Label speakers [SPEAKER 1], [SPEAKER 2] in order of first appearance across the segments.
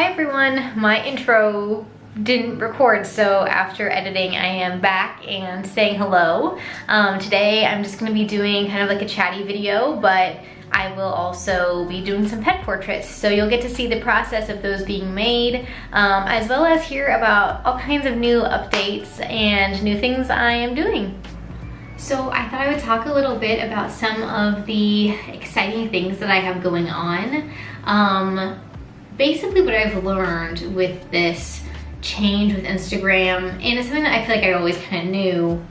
[SPEAKER 1] Hi everyone, my intro didn't record, so after editing I am back and saying hello. Today I'm just gonna be doing kind of like a chatty video, but I will also be doing some pet portraits, so you'll get to see the process of those being made, as well as hear about all kinds of new updates and new things I am doing. So I thought I would talk a little bit about some of the exciting things that I have going on. Basically what I've learned with this change with Instagram, and it's something that I feel like I always kind of knew,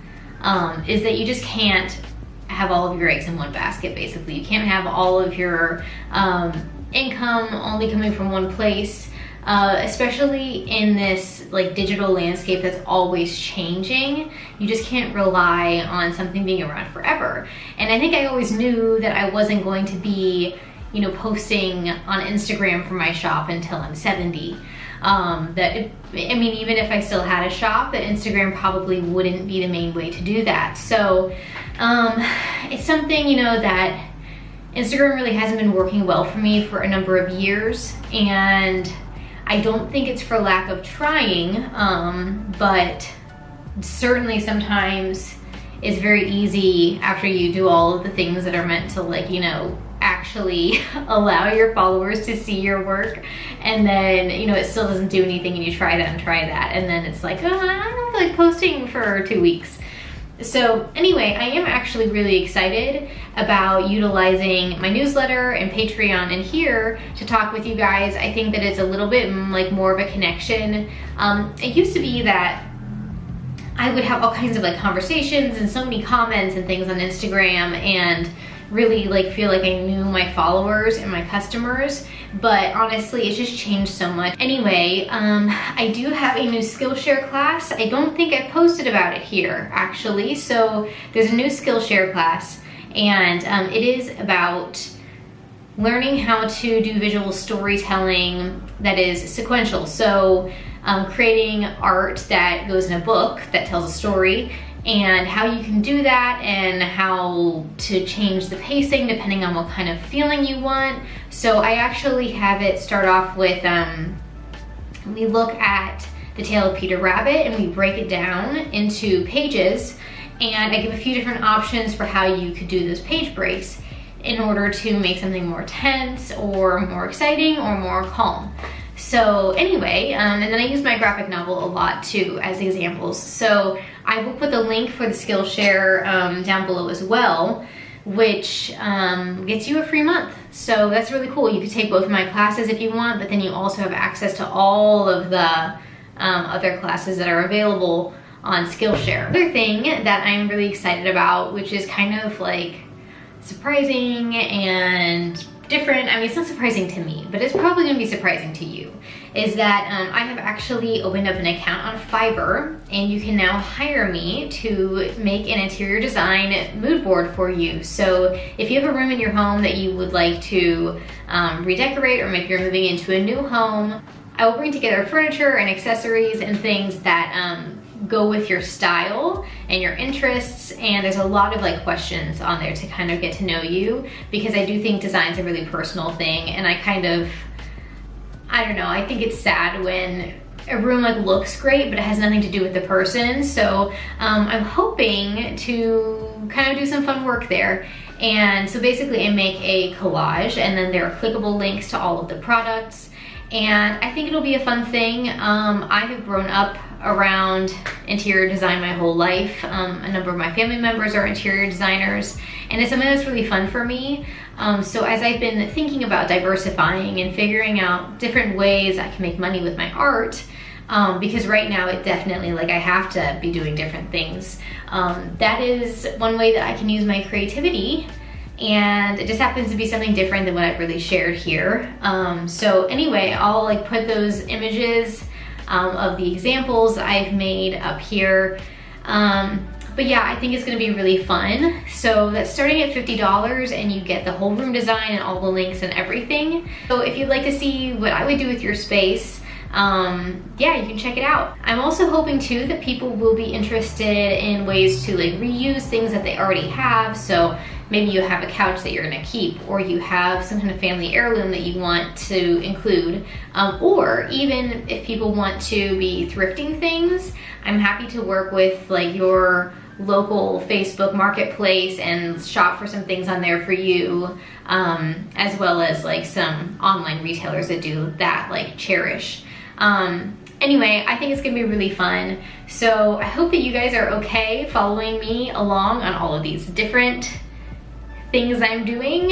[SPEAKER 1] is that you just can't have all of your eggs in one basket, basically. You can't have all of your income only coming from one place, especially in this like digital landscape that's always changing. You just can't rely on something being around forever. And I think I always knew that I wasn't going to be, you know, posting on Instagram for my shop until I'm 70. I mean, even if I still had a shop, that Instagram probably wouldn't be the main way to do that. So it's something, you know, that Instagram really hasn't been working well for me for a number of years, and I don't think it's for lack of trying, but certainly sometimes it's very easy after you do all of the things that are meant to, like, you know, actually allow your followers to see your work, and then, you know, it still doesn't do anything, and you try that and try that, and then it's like, oh, I don't feel like posting for 2 weeks. So anyway, I am actually really excited about utilizing my newsletter and Patreon and here to talk with you guys. I think that it's a little bit like more of a connection. It used to be that I would have all kinds of like conversations and so many comments and things on Instagram, and really like feel like I knew my followers and my customers, but honestly it's just changed so much. Anyway, I do have a new Skillshare class. I don't think I posted about it here actually. So there's a new Skillshare class, and it is about learning how to do visual storytelling that is sequential. So creating art that goes in a book that tells a story, and how you can do that, and how to change the pacing depending on what kind of feeling you want. So I actually have it start off with, we look at the tale of Peter Rabbit and we break it down into pages, and I give a few different options for how you could do those page breaks in order to make something more tense or more exciting or more calm. So anyway, and then I use my graphic novel a lot too as examples. So I will put the link for the Skillshare down below as well, which gets you a free month. So that's really cool. You could take both of my classes if you want, but then you also have access to all of the other classes that are available on Skillshare. Another thing that I'm really excited about, which is kind of like surprising and different, I mean, it's not surprising to me, but it's probably gonna be surprising to you, is that I have actually opened up an account on Fiverr, and you can now hire me to make an interior design mood board for you. So if you have a room in your home that you would like to redecorate, or maybe you're moving into a new home, I will bring together furniture and accessories and things that go with your style and your interests, and there's a lot of like questions on there to kind of get to know you, because I do think design's a really personal thing, and I don't know, I think it's sad when a room like looks great but it has nothing to do with the person. So I'm hoping to kind of do some fun work there. And so basically I make a collage, and then there are clickable links to all of the products, and I think it'll be a fun thing. I have grown up around interior design my whole life. A number of my family members are interior designers, and it's something that's really fun for me. So as I've been thinking about diversifying and figuring out different ways I can make money with my art, because right now it definitely, like, I have to be doing different things. That is one way that I can use my creativity, and it just happens to be something different than what I've really shared here. So anyway, I'll like put those images of the examples I've made up here. But yeah, I think it's gonna be really fun. So that's starting at $50, and you get the whole room design and all the links and everything. So if you'd like to see what I would do with your space, yeah, you can check it out. I'm also hoping too that people will be interested in ways to like reuse things that they already have. So maybe you have a couch that you're gonna keep, or you have some kind of family heirloom that you want to include, or even if people want to be thrifting things, I'm happy to work with like your local Facebook marketplace and shop for some things on there for you, as well as like some online retailers that do that, like Cherish. Anyway, I think it's gonna be really fun. So I hope that you guys are okay following me along on all of these different things I'm doing.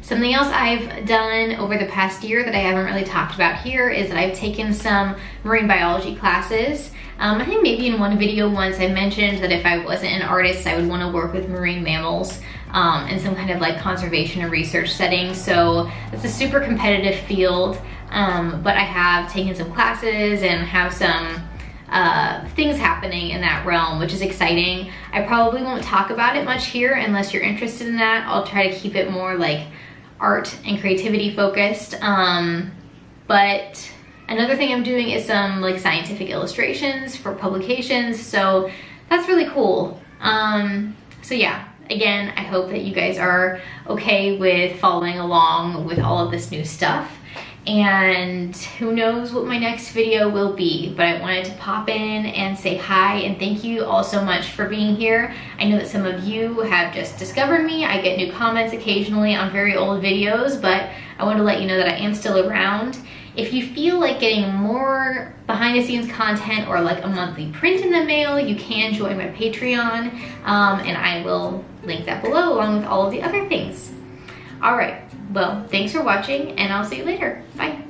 [SPEAKER 1] Something else I've done over the past year that I haven't really talked about here is that I've taken some marine biology classes. I think maybe in one video once I mentioned that if I wasn't an artist, I would want to work with marine mammals in some kind of like conservation and research setting. So it's a super competitive field, but I have taken some classes and have some things happening in that realm, which is exciting. I probably won't talk about it much here unless you're interested in that. I'll try to keep it more like art and creativity focused. But another thing I'm doing is some like scientific illustrations for publications, so that's really cool. So yeah, again, I hope that you guys are okay with following along with all of this new stuff. And who knows what my next video will be, but I wanted to pop in and say hi and thank you all so much for being here. I know that some of you have just discovered me. I get new comments occasionally on very old videos, but I want to let you know that I am still around. If you feel like getting more behind the scenes content or like a monthly print in the mail, you can join my Patreon, and I will link that below along with all of the other things. All right, well, thanks for watching and I'll see you later. Bye.